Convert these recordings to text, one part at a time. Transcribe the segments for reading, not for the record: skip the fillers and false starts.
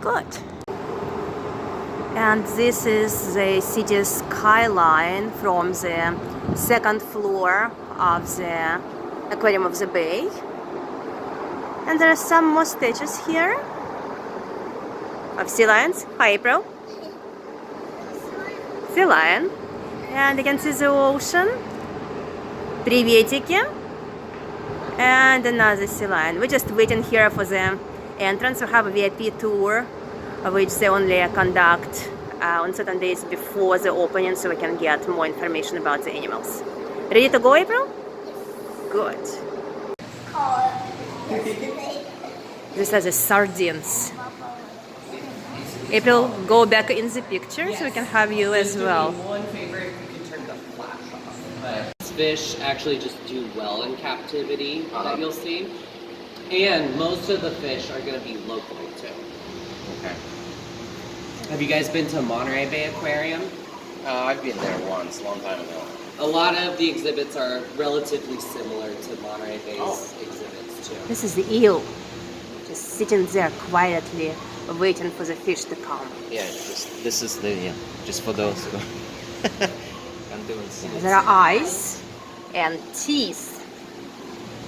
Good. And this is the city skyline from the second floor of the Aquarium of the Bay. And there are some more statues here of sea lions. Hi, April. Sea lion. And you can see the ocean. Приветики. And another sea lion. We're just waiting here for the entrance. We have a VIP tour, which they only conduct on certain days before the opening, so we can get more information about the animals. Ready to go, April? Good. These are the sardines. April, go back in the picture so we can have you as well. One favorite, you can turn the flash off. But these fish actually just do well in captivity, that you'll see. And most of the fish are going to be local too. Okay. Have you guys been to Monterey Bay Aquarium? I've been there once, a long time ago. A lot of the exhibits are relatively similar to Monterey Bay's exhibits too. This is the eel, just sitting there quietly, waiting for the fish to come. Yeah, this is the just for those who can't do it. There are eyes and teeth.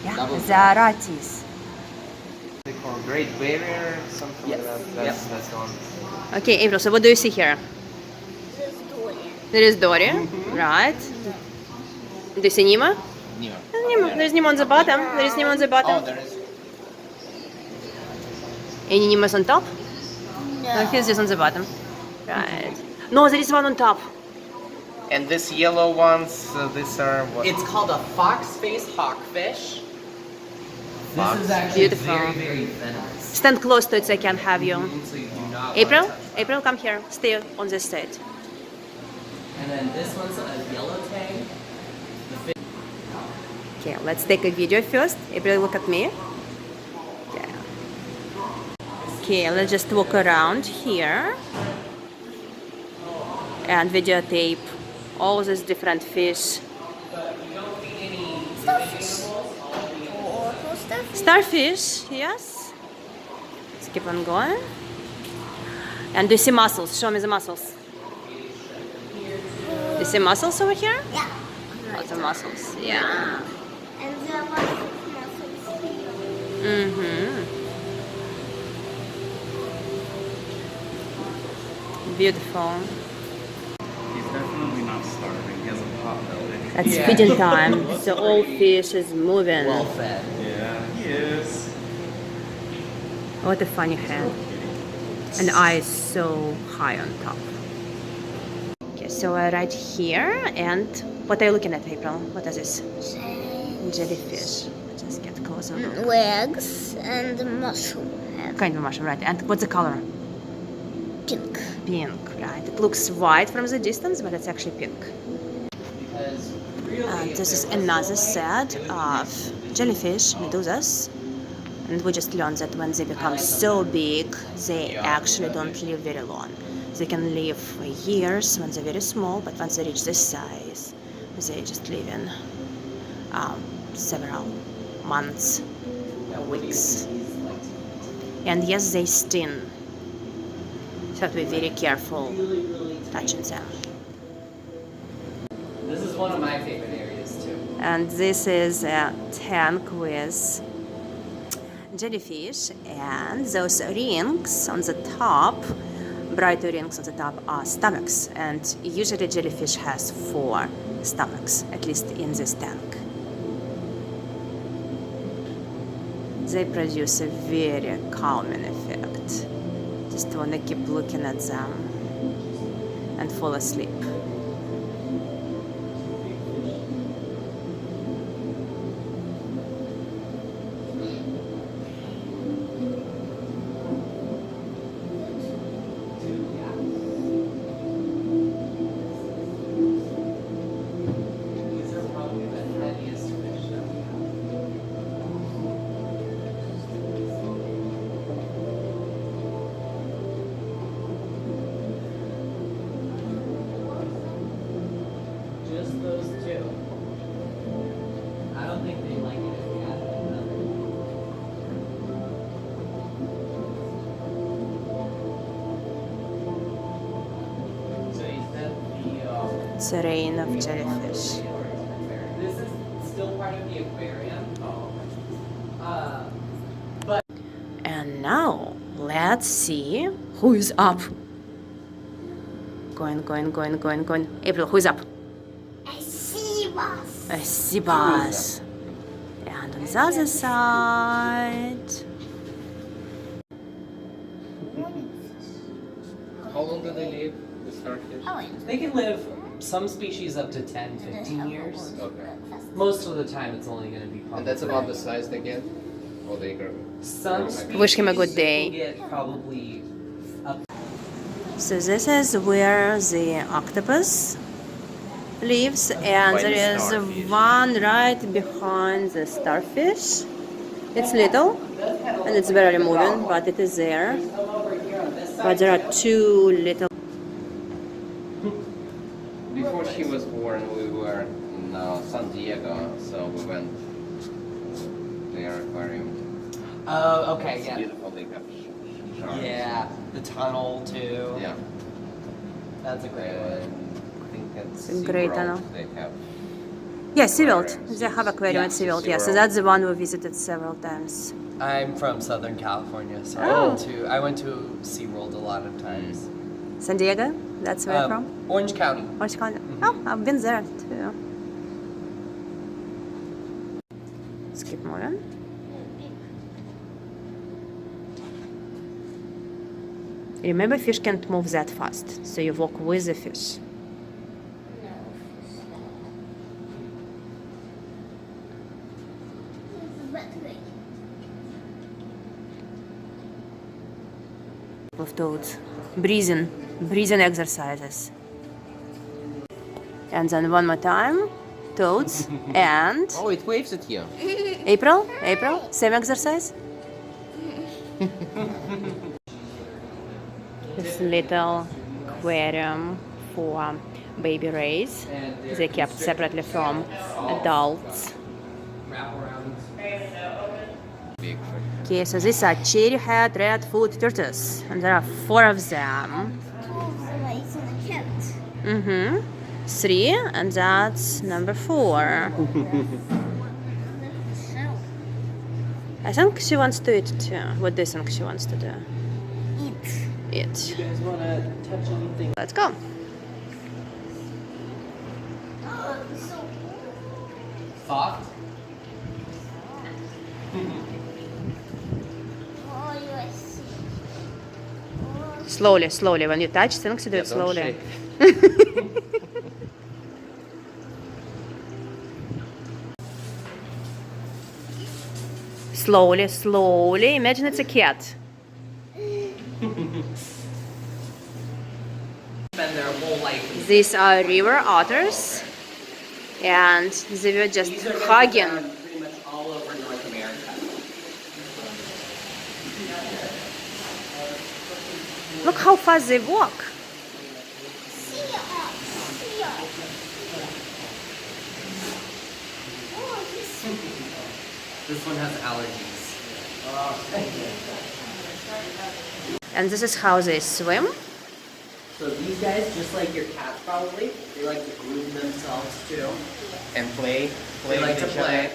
Yeah, Double there are teeth. They call Great Barrier, something Yes. like that. That's the one. Okay, April, so what do you see here? There is Dory, right? Do you see Nemo? Nemo. There's Nemo on the bottom. There is Nemo on the bottom. Oh, there is. Any Nemo's on top? No, he's just on the bottom. Right. No, there is one on top. And this yellow ones, these are what? It's called a fox-faced hawkfish. Fox? This is actually Beautiful. very, very venomous. Stand close to it so I can have you. So you do not April? want to touch April, come here. Stay on this side. that. And then this one's a yellow tang. Okay, let's take a video first. April, look at me. Yeah. Okay, let's just walk around here and videotape all these different fish. Starfish, yes. Let's keep on going. And do you see mussels? Show me the mussels. Do you see mussels over here? Yeah. Lots of mussels. Yeah. And there was mussels here. Mm-hmm. Beautiful. He's definitely not starving. He has a pot belly. That's feeding time. So all fish is moving. Well fed. Yeah, he is. What a funny head. And eye is so high on top. Okay, so we're right here. And what are you looking at, April? What is this? Jellyfish. Let's just get closer. Look. Legs and mushroom head. Kind of mushroom, right? And what's the color? Pink. Pink, right? It looks white from the distance, but it's actually pink. Because really, And this is another set of jellyfish, medusas. And we just learned that when they become so big, they actually don't live very long. They can live for years when they're very small, but once they reach this size, they just live in several months or weeks. And yes, they sting. So you have to be very careful touching them. this is one of my favorite areas too. And this is a tank with jellyfish, and those rings on the top, bright rings on the top, are stomachs. And usually jellyfish has 4 stomachs, at least in this tank. They produce a very calming effect. Just want to keep looking at them and fall asleep. These are probably the heaviest fish that we have. It's a rain of jellyfish. This is still part of the aquarium. And now let's see who is up. Going. April, who is up? I see was. A sea bass. And on the other side. How long do they live, the starfish? They can live, some species up to 10, 15 years. Okay. Most of the time it's only going to be probably. And that's about the size they get? Or they grow? Some species Wish him a good day. will get probably up. So this is where the octopus lives, and By the there is starfish. one right behind the starfish. It's little and it's barely moving, but it is there. Come over here on this side. But there are two little. Before she was born, we were in San Diego, so we went to their aquarium. Oh, okay, It's yeah. beautiful. They have sharks. Yeah, the tunnel too. Yeah. That's a great one. I think it's It's a great SeaWorld. tunnel. They have. Yeah, SeaWorld. Aquariums. They have aquarium Yeah, at SeaWorld. Yeah, so SeaWorld. that's the one we visited several times. I'm from Southern California, so Oh. I went to SeaWorld a lot of times. San Diego. That's where you're from. Orange County. Orange County. Oh, I've been there too. Let's keep moving. Remember, fish can't move that fast, so you walk with the fish. Of toads, breathing exercises. And then one more time, toads and Oh, it waves at you. April, same exercise. This little aquarium for baby rays. They kept separately from adults. Wrap around. Big. Okay, so these are cherry head red foot tortoise, and there are 4 of them. It's on the cat. Mm-hmm. 3, and that's number 4. I think she wants to eat too. What do you think she wants to do? Eat. You guys want to touch anything? Let's go. Soft? Oh, you see. Slowly. When you touch things, you do it don't slowly. shake. Slowly. Imagine it's a cat. Spend their whole life. These are river otters, and they were just These are hugging. found pretty much all over North America. Look how fast they walk. This one has allergies. And this is how they swim. So these guys, just like your cats probably, they like to groom themselves too. And play. They like with to each other. play.